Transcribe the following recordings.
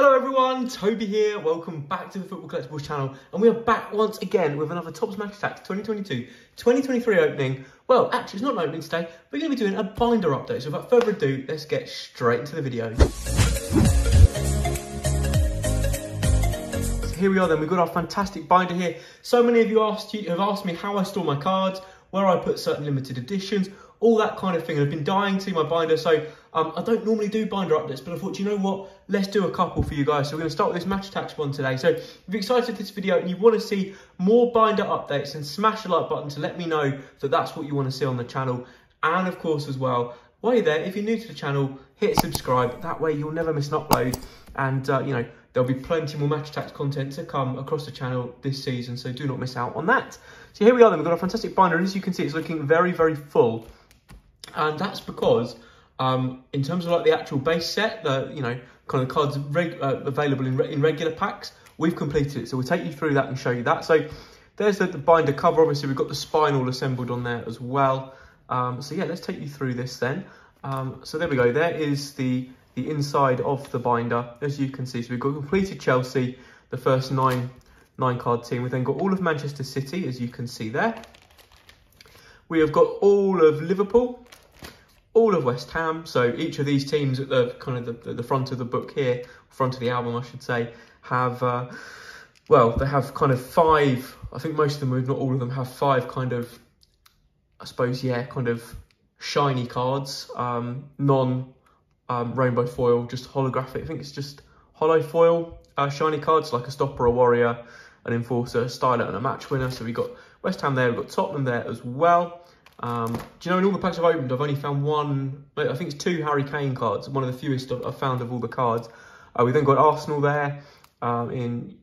Hello everyone, Toby here. Welcome back to the Football Collectibles channel, and we are back once again with another Topps Match Attax 2022-2023 opening. Well, actually it's not an opening today. We're going to be doing a binder update. So without further ado, let's get straight into the video. So here we are then, we've got our fantastic binder here. So many of you have asked me how I store my cards, where I put certain limited editions, all that kind of thing. I've been dying to see my binder, so I don't normally do binder updates, but I thought, you know what, let's do a couple for you guys. So we're going to start with this Match Attax one today. So if you're excited for this video and you want to see more binder updates, then smash the like button to let me know that that's what you want to see on the channel. And of course as well, while you're there, if you're new to the channel, hit subscribe. That way you'll never miss an upload. And you know, there'll be plenty more Match Attax content to come across the channel this season, so do not miss out on that. So here we are then, we've got a fantastic binder, and as you can see, it's looking very, very full. And that's because in terms of like the actual base set, the kind of cards available in regular packs, we've completed it. So we'll take you through that and show you that. So there's the binder cover. Obviously, we've got the spine all assembled on there as well. So yeah, let's take you through this then. So there we go. There is the inside of the binder, as you can see. So we've got completed Chelsea, the first nine card team. We've then got all of Manchester City, as you can see there. We have got all of Liverpool, all of West Ham. So each of these teams at the kind of the front of the book here, front of the album, I should say, have well, they have kind of five. I think most of them, if not all of them, have five kind of, I suppose, yeah, kind of shiny cards, non rainbow foil, just holographic. I think it's just hollow foil shiny cards, like a stopper, a warrior, an enforcer, a styler, and a match winner. So we've got West Ham there, we've got Tottenham there as well. Do you know, in all the packs I've opened, I've only found one, I think it's 2 Harry Kane cards, one of the fewest I've found of all the cards. We've then got Arsenal there, in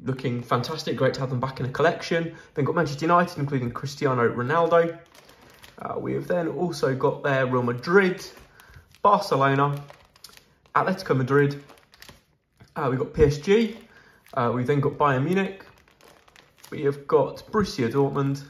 looking fantastic, great to have them back in a collection. Then got Manchester United, including Cristiano Ronaldo. We have then also got there Real Madrid, Barcelona, Atletico Madrid. We've got PSG. We've then got Bayern Munich. We have got Borussia Dortmund.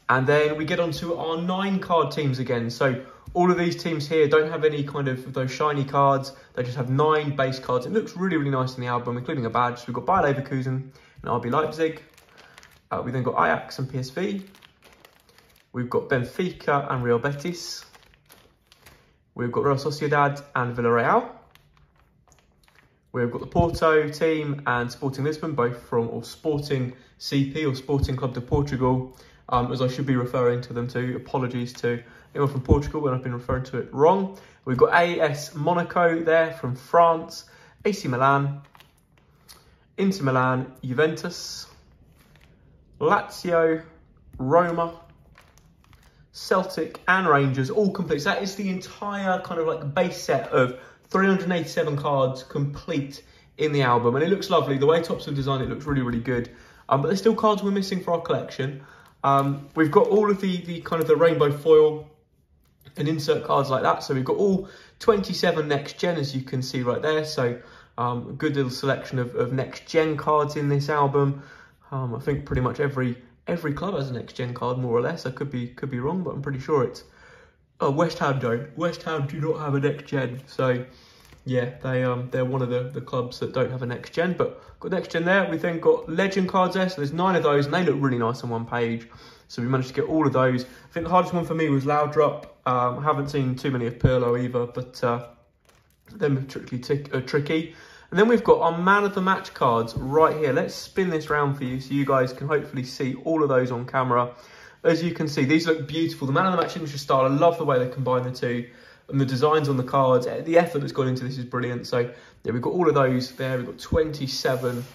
And then we get onto our 9 card teams again. So all of these teams here don't have any kind of those shiny cards. They just have 9 base cards. It looks really, really nice in the album, including a badge. So we've got Bayer Leverkusen and RB Leipzig. We then got Ajax and PSV. We've got Benfica and Real Betis. We've got Real Sociedad and Villarreal. We've got the Porto team and Sporting Lisbon, both from Sporting CP or Sporting Club de Portugal, as I should be referring to them to. Apologies to anyone from Portugal when I've been referring to it wrong. We've got AS Monaco there from France, AC Milan, Inter Milan, Juventus, Lazio, Roma, Celtic and Rangers, all complete. So that is the entire kind of like base set of 387 cards complete in the album, and it looks lovely. The way Topps have designed it looks really, really good. But there's still cards we're missing for our collection. We've got all of the kind of the rainbow foil and insert cards like that. So we've got all 27 next gen, as you can see right there. So a good little selection of next gen cards in this album. I think pretty much every club has a next gen card, more or less. I could be wrong, but I'm pretty sure it's West Ham don't. West Ham do not have a next gen. So yeah, they're one of the clubs that don't have a next gen, but got next gen there. We've then got legend cards there, so there's 9 of those, and they look really nice on one page. So we managed to get all of those. I think the hardest one for me was Laudrup. I haven't seen too many of Pirlo either, but they're tricky. And then we've got our man of the match cards right here. Let's spin this round for you so you guys can hopefully see all of those on camera. As you can see, these look beautiful. The man of the match signature style, I love the way they combine the two. And the designs on the cards, the effort that's gone into this is brilliant. So yeah, we've got all of those there. We've got 27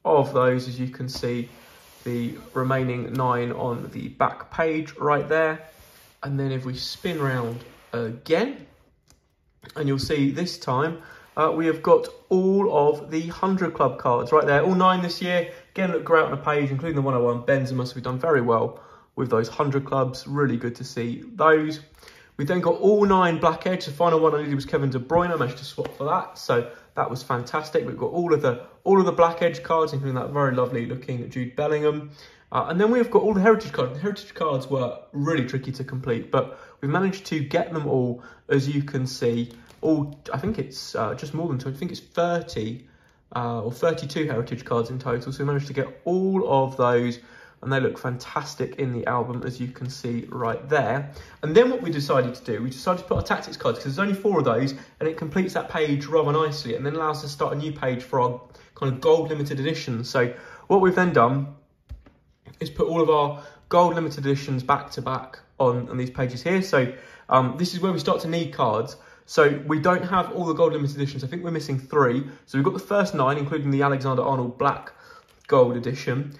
of those, as you can see. The remaining 9 on the back page right there. And then if we spin round again, and you'll see this time, we have got all of the 100 club cards right there. All 9 this year. Again, look great on the page, including the 101 Benzema. So we've done very well with those 100 clubs. Really good to see those. We then got all 9 Black Edge. The final one I needed was Kevin De Bruyne. I managed to swap for that, so that was fantastic. We've got all of the Black Edge cards, including that very lovely looking Jude Bellingham. And then we've got all the heritage cards. The heritage cards were really tricky to complete, but we've managed to get them all, as you can see. All, I think it's just more than 20, I think it's 30 or 32 heritage cards in total. So we managed to get all of those, and they look fantastic in the album, as you can see right there. And then what we decided to do, we decided to put our tactics cards, because there's only 4 of those, and it completes that page rather nicely, and then allows us to start a new page for our kind of gold limited edition. So what we've then done is put all of our gold limited editions back to back on these pages here. So this is where we start to need cards. So we don't have all the gold limited editions. I think we're missing 3. So we've got the first 9, including the Alexander-Arnold Black Gold edition.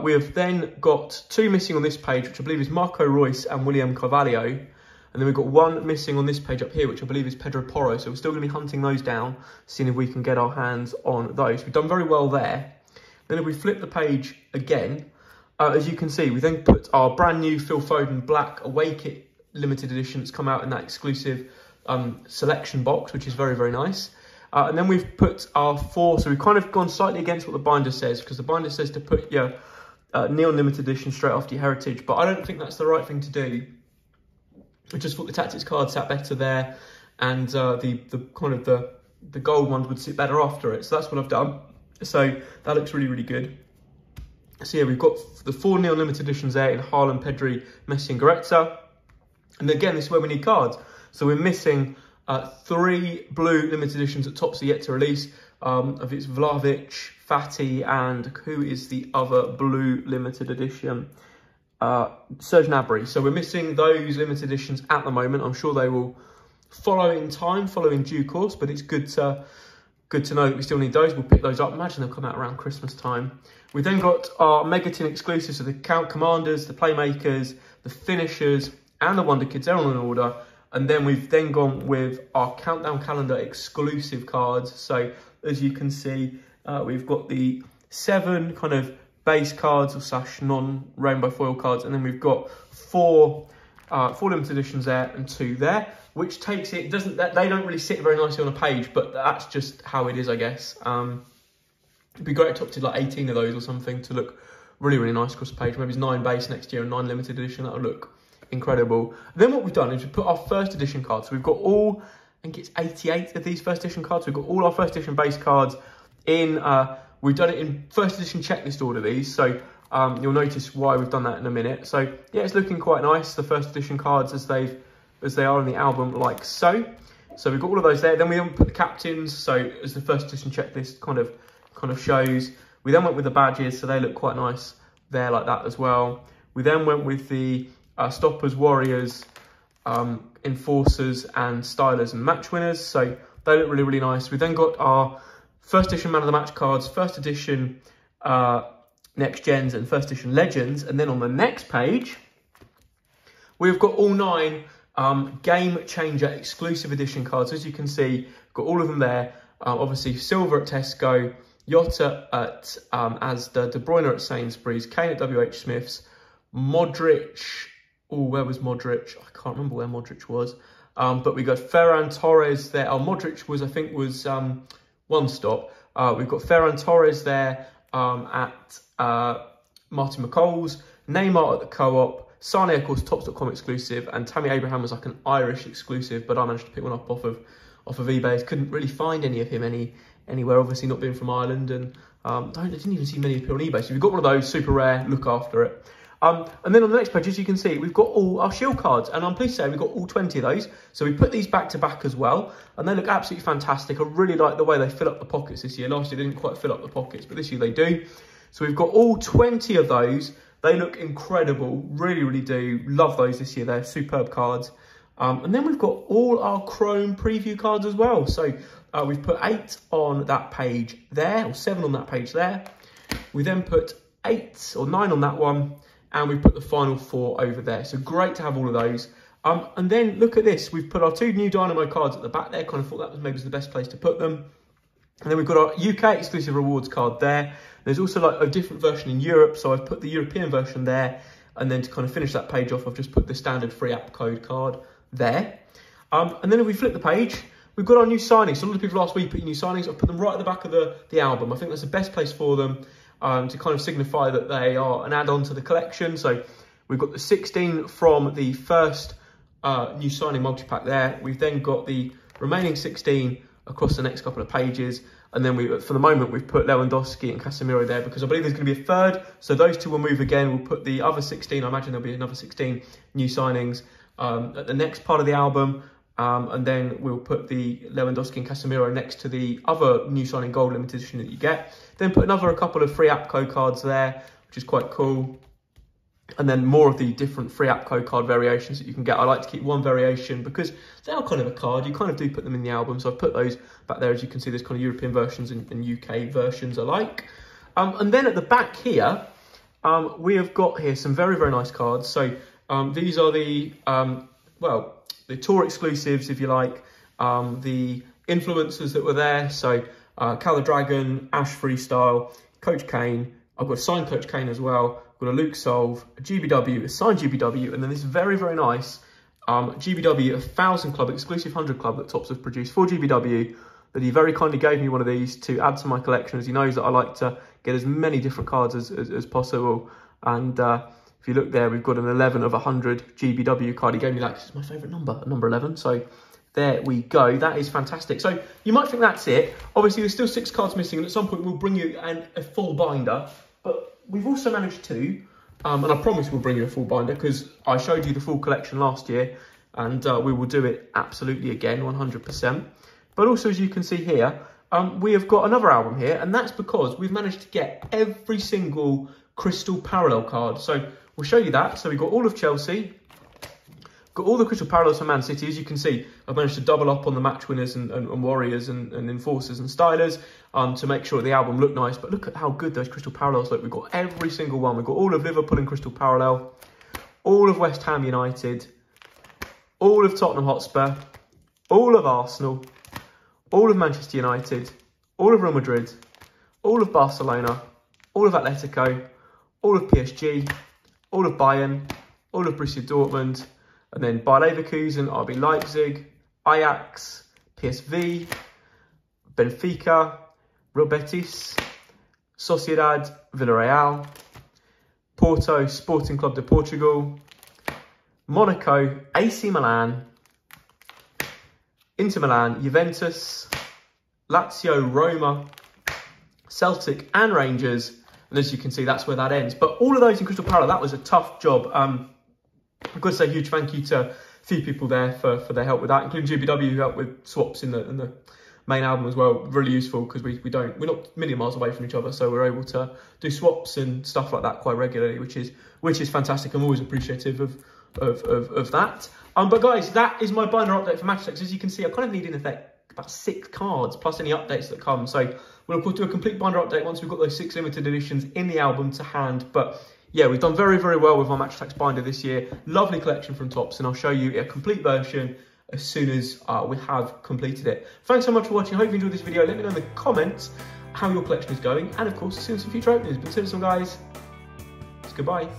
We have then got 2 missing on this page, which I believe is Marco Reus and William Carvalho. And then we've got 1 missing on this page up here, which I believe is Pedro Porro. So we're still going to be hunting those down, seeing if we can get our hands on those. We've done very well there. Then if we flip the page again, as you can see, we then put our brand new Phil Foden Black Away Kit limited edition that's come out in that exclusive selection box, which is very, very nice. And then we've put our 4, so we've kind of gone slightly against what the binder says, because the binder says to put your Neon limited edition straight after your heritage, but I don't think that's the right thing to do. I just thought the tactics card sat better there, and the kind of the gold ones would sit better after it. So that's what I've done. So that looks really, really good. So yeah, we've got the 4 Neon limited editions there in Haaland, Pedri, Messi and Goretzka. And again, this is where we need cards. So we're missing 3 blue limited editions that Topps are yet to release. Of it's Vlahovic, Fati, and who is the other blue limited edition? Serge Gnabry. So we're missing those limited editions at the moment. I'm sure they will follow in time, follow in due course, but it's good to know that we still need those. We'll pick those up. Imagine they'll come out around Christmas time. We've then got our Megatin exclusives, so the Commanders, the Playmakers, the Finishers, and the Wonder Kids. They're all in order. And then we've then gone with our Countdown Calendar exclusive cards. So as you can see, we've got the 7 kind of base cards or slash non-rainbow foil cards. And then we've got 4 limited editions there and 2 there, which takes it, they don't really sit very nicely on a page, but that's just how it is, I guess. It'd be great if Topps did like 18 of those or something to look really, really nice across the page. Maybe it's 9 base next year and 9 limited edition. That would look incredible. Then what we've done is we've put our first edition cards. So we've got all, I think it's 88 of these first edition cards. We've got all our first edition base cards in, we've done it in first edition checklist order, these. So you'll notice why we've done that in a minute. So yeah, it's looking quite nice, the first edition cards as they are in the album, like so. So we've got all of those there. Then we put the captains, so as the first edition checklist kind of shows. We then went with the badges, so they look quite nice there like that as well. We then went with the stoppers, warriors, enforcers and stylers and match winners. So they look really, really nice. We then got our first edition man of the match cards, first edition next gens and first edition legends. And then on the next page, we've got all 9 game changer exclusive edition cards. As you can see, got all of them there. Obviously silver at Tesco, Jota at Asda, De Bruyne at Sainsbury's, Kane at WH Smith's, Modric. Oh, where was Modric? I can't remember where Modric was. But we got Ferran Torres there. Oh, Modric was, I think, was one stop. We've got Ferran Torres there at Martin McColl's, Neymar at the Co-op, Sane, of course, Topps.com exclusive, and Tammy Abraham was like an Irish exclusive, but I managed to pick one up off of eBay. Couldn't really find any of him anywhere, obviously not being from Ireland, and I didn't even see many appear on eBay. So we've got one of those, super rare, look after it. And then on the next page, as you can see, we've got all our shield cards, and I'm pleased to say we've got all 20 of those. So we put these back to back as well, and they look absolutely fantastic. I really like the way they fill up the pockets this year. Last year they didn't quite fill up the pockets, but this year they do. So we've got all 20 of those. They look incredible, really, really do. Love those this year, they're superb cards. And then we've got all our Chrome preview cards as well. So we've put 8 on that page there, or 7 on that page there. We then put 8 or 9 on that one, and we put the final 4 over there. So great to have all of those. And then look at this. We've put our 2 new Dynamo cards at the back there. Kind of thought that was maybe the best place to put them. And then we've got our UK exclusive rewards card there. There's also like a different version in Europe. So I've put the European version there. And then to kind of finish that page off, I've just put the standard free app code card there. And then if we flip the page, we've got our new signings. So a lot of people last week put your new signings. I've put them right at the back of the album. I think that's the best place for them. to kind of signify that they are an add-on to the collection. So we've got the 16 from the first new signing multi-pack there. We've then got the remaining 16 across the next couple of pages. And then for the moment, we've put Lewandowski and Casemiro there because I believe there's going to be a third. So those two will move again. We'll put the other 16. I imagine there'll be another 16 new signings at the next part of the album. And then we'll put the Lewandowski and Casemiro next to the other new signing gold limited edition that you get. Then put a couple of free APCO cards there, which is quite cool. And then more of the different free APCO card variations that you can get. I like to keep one variation because they are kind of a card. You kind of do put them in the album. So I've put those back there. As you can see, there's kind of European versions and UK versions alike. And then at the back here, we have got here some very, very nice cards. So these are the, the tour exclusives, if you like, the influencers that were there. So Cal the Dragon, Ash Freestyle, Coach Kane. I've got a signed Coach Kane as well. I've got a Luke Solve, a GBW, a signed GBW, and then this very, very nice GBW 1000 Club, exclusive 100 Club that Topps have produced for GBW, that he very kindly gave me one of these to add to my collection, as he knows that I like to get as many different cards as possible. And if you look there, we've got an 11 of 100 GBW card. He gave me that because it's my favourite number 11. So there we go. That is fantastic. So you might think that's it. Obviously, there's still 6 cards missing, and at some point we'll bring you a full binder. But we've also managed to, and I promise we'll bring you a full binder because I showed you the full collection last year, and we will do it absolutely again, 100%. But also, as you can see here, we have got another album here, and that's because we've managed to get every single crystal parallel card. So we'll show you that. So we've got all of Chelsea, got all the crystal parallels for Man City. As you can see, I've managed to double up on the match winners and warriors and enforcers and stylers to make sure the album looked nice. But look at how good those crystal parallels look. We've got every single one. We've got all of Liverpool in crystal parallel, all of West Ham United, all of Tottenham Hotspur, all of Arsenal, all of Manchester United, all of Real Madrid, all of Barcelona, all of Atletico, all of PSG, all of Bayern, all of Borussia Dortmund, and then Bayer Leverkusen, RB Leipzig, Ajax, PSV, Benfica, Real Betis, Sociedad, Villarreal, Porto, Sporting Club de Portugal, Monaco, AC Milan, Inter Milan, Juventus, Lazio, Roma, Celtic and Rangers. And as you can see, that's where that ends. But all of those in crystal parallel, that was a tough job. I've got to say a huge thank you to a few people there for their help with that, including GBW, who helped with swaps in the main album as well. Really useful because we're not a million miles away from each other, so we're able to do swaps and stuff like that quite regularly, which is fantastic. I'm always appreciative of that. But guys, that is my binder update for Match Attax. As you can see, I kind of need in effect about 6 cards plus any updates that come. So we'll of course do a complete binder update once we've got those 6 limited editions in the album to hand. But yeah, we've done very, very well with our Match Attax binder this year. Lovely collection from Topps, and I'll show you a complete version as soon as we have completed it. Thanks so much for watching. I hope you enjoyed this video. Let me know in the comments how your collection is going, and of course, see you in some future openings. But until then, guys, it's goodbye.